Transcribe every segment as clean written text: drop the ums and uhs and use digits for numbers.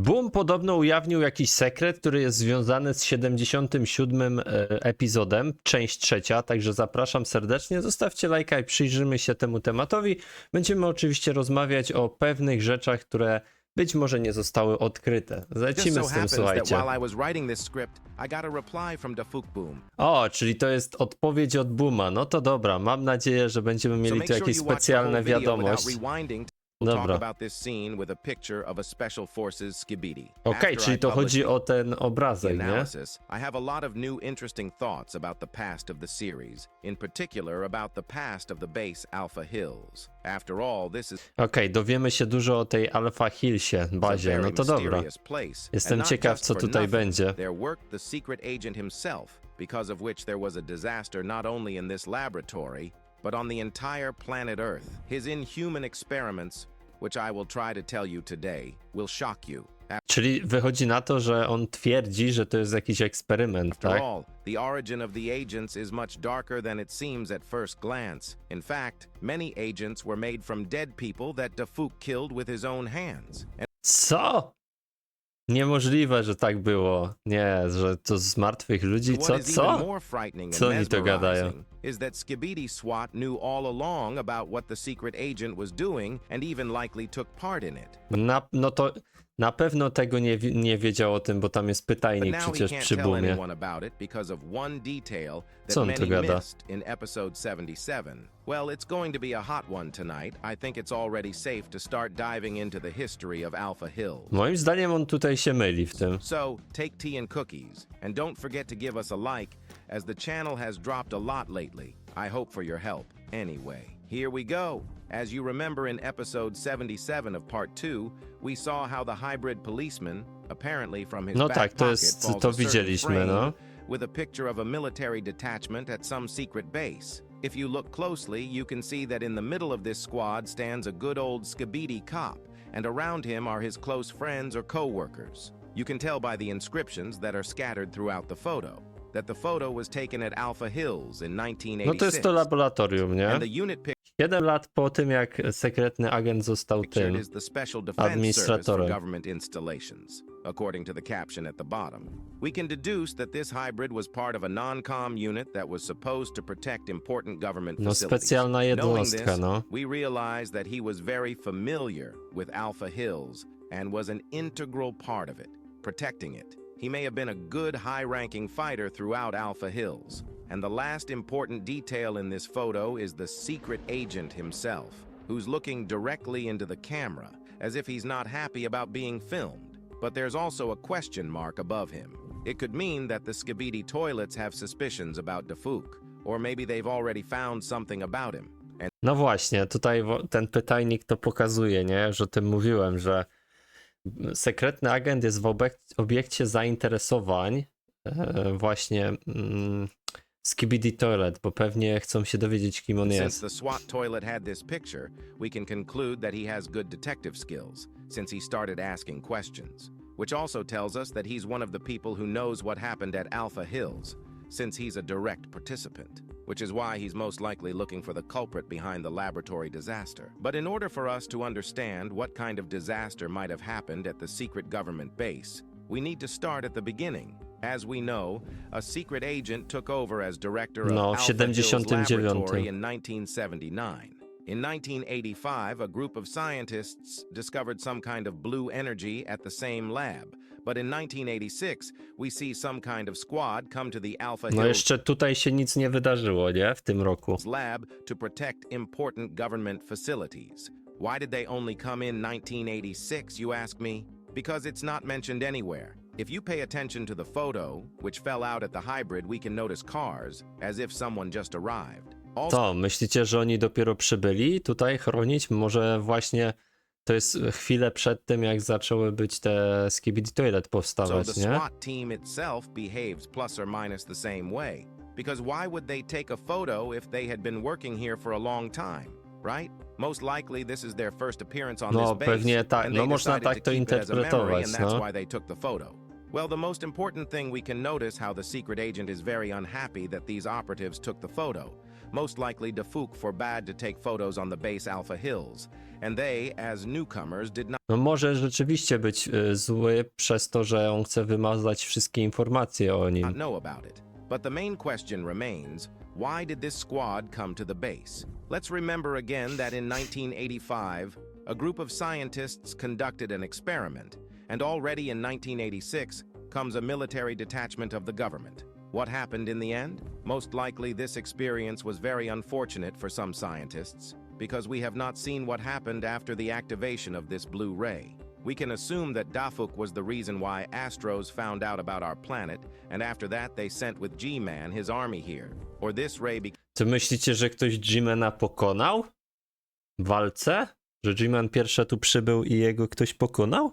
Boom podobno ujawnił jakiś sekret, który jest związany z 77. epizodem, część trzecia, także zapraszam serdecznie, zostawcie lajka i przyjrzymy się temu tematowi. Będziemy oczywiście rozmawiać o pewnych rzeczach, które być może nie zostały odkryte. Lecimy z tym, słuchajcie. O, czyli to jest odpowiedź od Booma. No to dobra, mam nadzieję, że będziemy mieli tu jakieś specjalne wiadomość. Dobra. Okej, czyli to chodzi o ten obrazek, nie? I have a lot of new interesting thoughts about the past of the series, in particular about the past of the base Alpha Hills. After all, this is Okej, dowiemy się dużo o tej Alpha Hillsie, bazie, no to dobra. Jestem ciekaw, co tutaj będzie. There worked the secret agent himself, because of which there was a disaster not only in this laboratory, but on the entire planet Earth. His inhuman experiments, which I will try to tell you today, will shock you. Czyli wychodzi na to, że on twierdzi, że to jest jakiś eksperyment, tak? After all, the origin of the agents is much darker than it seems at first glance. In fact, many agents were made from dead people that Defuk killed with his own hands. Co? Niemożliwe, że tak było. Nie, że to z martwych ludzi, co? Co oni to gadają? Is that Skibidi SWAT knew all along about what the secret agent was doing and even likely took part in it. No to na pewno tego nie wiedział o tym, bo tam jest pytajnik przecież przy Boomie. Co on tu gada? Well, it's going to be a hot one tonight. I think it's already safe to start diving into the history of Alpha Hills. Moim zdaniem on tutaj się myli w tym. So, take tea and cookies, and don't forget to give us a like, as the channel has dropped a lot lately. I hope for your help. Anyway, here we go. As you remember in episode 77 of part 2, we saw how the hybrid policeman, apparently from his back pocket, falls a certain frame with a picture of a military detachment at some secret base. If you look closely, you can see that in the middle of this squad stands a good old Skibidi cop, and around him are his close friends or co-workers. You can tell by the inscriptions that are scattered throughout the photo that the photo was taken at Alpha Hills in 1986. No to jest to laboratorium, nie? 7 lat po tym, jak sekretny agent został tym administratorem. According to the caption at the bottom, we can deduce that this hybrid was part of a non-com unit that was supposed to protect important government facilities. Specjalna jednostka, Knowing this, we realized that he was very familiar with Alpha Hills and was an integral part of it, protecting it. He may have been a good high-ranking fighter throughout Alpha Hills. And the last important detail in this photo is the secret agent himself, who's looking directly into the camera, as if he's not happy about being filmed. But there's also a question mark above him. It could mean that the Skibidi toilets have suspicions about Defuk, or maybe they've already found something about him. No właśnie, tutaj ten pytajnik to pokazuje, nie? Że tym mówiłem, że sekretny agent jest w obiekcie zainteresowań właśnie Skibidi Toilet, bo pewnie chcą się dowiedzieć, kim on jest. Since the SWAT toilet had this picture, we can conclude that he has good detective skills, since he started asking questions, which also tells us that he's one of the people who knows what happened at Alpha Hills, since he's a direct participant, which is why he's most likely looking for the culprit behind the laboratory disaster. But in order for us to understand what kind of disaster might have happened at the secret government base, we need to start at the beginning. As we know, a secret agent took over as director of Alpha Hills Laboratory in 1979. In 1985, a group of scientists discovered some kind of blue energy at the same lab. But in 1986, we see some kind of squad come to the Alpha Hills. No jeszcze tutaj się nic nie wydarzyło, nie? W tym roku. Lab to protect important government facilities. Why did they only come in 1986, you ask me? Because it's not mentioned anywhere. If you pay attention to the photo, which fell out at the hybrid, we can notice cars, as if someone just arrived. To, myślicie, że oni dopiero przybyli tutaj chronić? Może właśnie to jest chwilę przed tym, jak zaczęły być te Skibidi Toilet powstawać, so nie? the SWAT team itself behaves plus or minus the same way. Because why would they take a photo if they had been working here for a long time, right? Most likely this is their first appearance on this base. Pewnie tak, no można tak to interpretować, and that's why they took the photo. Well, the most important thing we can notice how the secret agent is very unhappy that these operatives took the photo. most likely Dafuk forbade to take photos on the base Alpha Hills, and they, as newcomers, did not No może rzeczywiście być zły przez to, że on chce wymazać wszystkie informacje o nim. know about it. But the main question remains, why did this squad come to the base? Let's remember again that in 1985, a group of scientists conducted an experiment, and already in 1986 comes a military detachment of the government. What happened in the end? Most likely this experience was very unfortunate for some scientists, because we have not seen what happened after the activation of this blue ray. We can assume that Dafuk was the reason why Astros found out about our planet, and after that they sent with G-Man his army here. Or this ray Czy myślicie, że ktoś G-Mana pokonał w walce? Że G-Man pierwszy tu przybył i jego ktoś pokonał?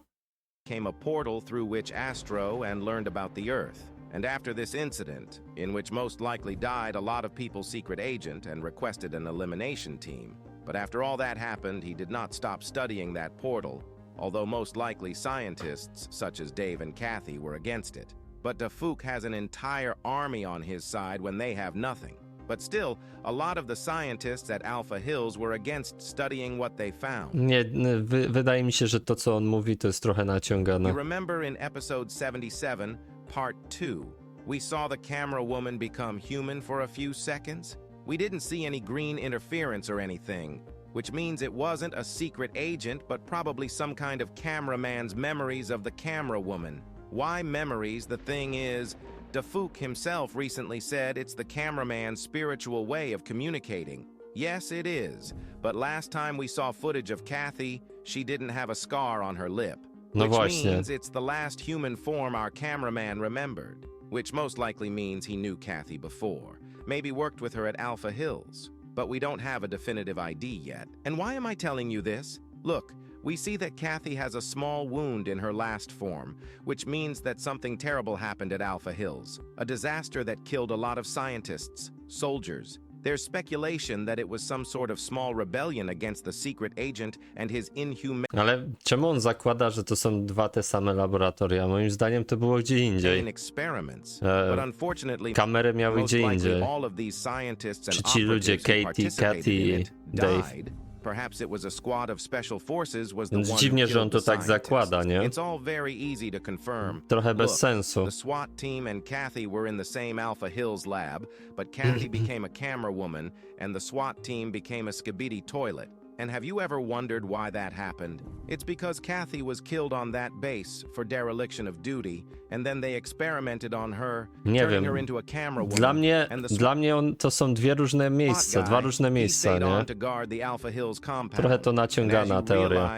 became a portal through which Astro and learned about the Earth. And after this incident, in which most likely died a lot of people's secret agent and requested an elimination team. But after all that happened, he did not stop studying that portal, although most likely scientists such as Dave and Kathy were against it. But Dafuk has an entire army on his side when they have nothing. But still, a lot of the scientists at Alpha Hills were against studying what they found. Nie, wydaje mi się, że to co on mówi to jest trochę You naciągane. remember in episode 77, part 2, we saw the camera woman become human for a few seconds? We didn't see any green interference or anything, which means it wasn't a secret agent, but probably some kind of cameraman's memories of the camera woman. Why memories? The thing is, Dafuk himself recently said it's the cameraman's spiritual way of communicating. Yes, it is, but last time we saw footage of Kathy, she didn't have a scar on her lip. No Which właśnie. means it's the last human form our cameraman remembered, which most likely means he knew Kathy before, maybe worked with her at Alpha Hills. But we don't have a definitive ID yet. And why am I telling you this? Look, we see that Kathy has a small wound in her last form, which means that something terrible happened at Alpha Hills, a disaster that killed a lot of scientists, soldiers. There's speculation that it was some sort of small rebellion against the secret agent and his inhumane Ale czemu on zakłada, że to są dwa te same laboratoria? Moim zdaniem to było gdzie indziej. experiments. E, But unfortunately, Kamery miały most gdzie likely indziej. all of these scientists and Czy ci ludzie, operatives who Katie, participated Kathy in i it Dave. died. Perhaps it was a squad of special forces was the Więc one dziwnie, who że on killed to the tak zakłada, scientists. nie? It's all very easy to confirm. Trochę bez Look, sensu. the SWAT team and Kathy were in the same Alpha Hills lab, but Kathy became a camera woman and the SWAT team became a Skibidi toilet. And have you ever wondered why that happened? It's because Kathy was killed on that base for dereliction of duty, and then they experimented on her, Nie turning wiem. her into a camera woman. Dla mnie to są dwie różne miejsca, dwa różne miejsca, nie? Trochę to naciągana teoria.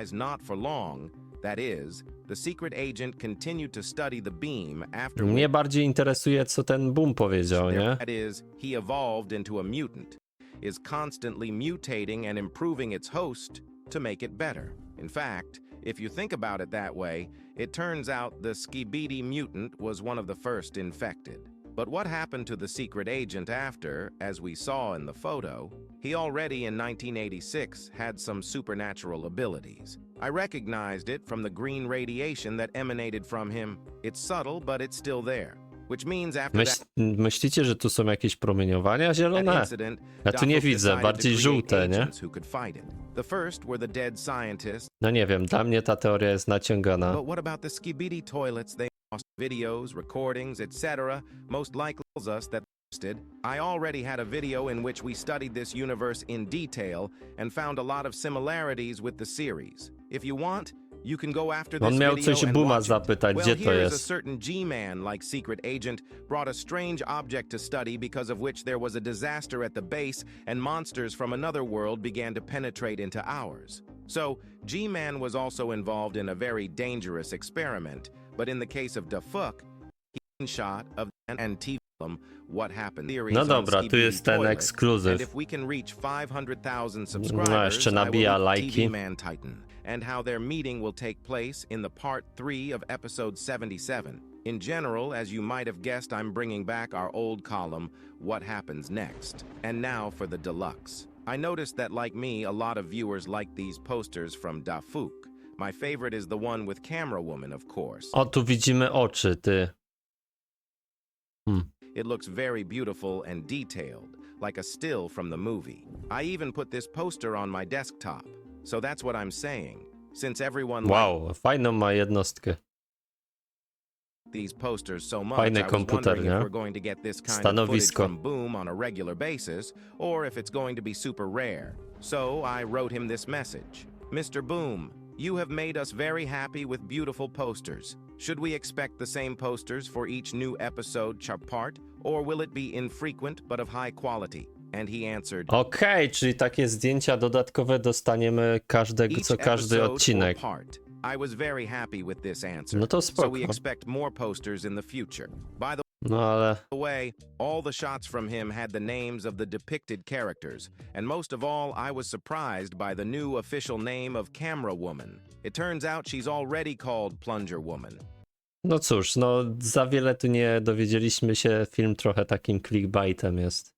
Mnie bardziej interesuje, co ten Boom powiedział, nie? That is, he evolved into a mutant, is constantly mutating and improving its host to make it better. In fact, if you think about it that way, it turns out the Skibidi mutant was one of the first infected. But what happened to the secret agent after, as we saw in the photo? He already in 1986 had some supernatural abilities. I recognized it from the green radiation that emanated from him. It's subtle, but it's still there. Which means after that Myślicie, że tu są jakieś promieniowania zielone? incident, Ja tu nie Dafuk widzę, decided bardziej to create żółte, nie? agents who could fight it. The first were the dead scientists. No nie wiem, dla mnie ta teoria jest naciągana. But what about the Skibidi toilets? They lost videos, recordings, etc. Most likely tells us that I already had a video in which we studied this universe in detail and found a lot of similarities with the series. If you want, you can go after this On miał video coś and Booma watch it. zapytać, Well, gdzie to here is a jest. certain G-Man like secret agent brought a strange object to study because of which there was a disaster at the base and monsters from another world began to penetrate into ours. So, G-Man was also involved in a very dangerous experiment, but in the case of Dafuk, he shot of and TV film what happened. No dobra, tu jest ten And ekskluzyw. if we can reach 500,000 No, subscribers, jeszcze I will nabija leak lajki. TV Man Titan and how their meeting will take place in the part 3 of episode 77. In general, as you might have guessed, I'm bringing back our old column, What Happens Next. And now for the deluxe. I noticed that, like me, a lot of viewers like these posters from Dafuk. My favorite is the one with Camera Woman, of course. O, tu widzimy oczy, ty. It looks very beautiful and detailed, like a still from the movie. I even put this poster on my desktop. So that's what I'm saying. Since everyone Wow, fajną ma jednostkę. these posters so much, Fajny I was komputer, wondering if nie? we're going to get this kind of footage Stanowisko. from Boom on a regular basis, or if it's going to be super rare. So I wrote him this message. Mr. Boom, you have made us very happy with beautiful posters. Should we expect the same posters for each new episode part, or will it be infrequent but of high quality? And he answered, Okej, czyli takie zdjęcia dodatkowe dostaniemy każdego, co każdy episode or odcinek. part. I was very happy with this answer. No to So spoko. we expect more posters in the future. By the No ale way, all the shots from him had the names of the depicted characters, and most of all, I was surprised by the new official name of Camera Woman. It turns out she's already called Plunger Woman. no cóż, no za wiele tu nie dowiedzieliśmy się, film trochę takim clickbaitem jest.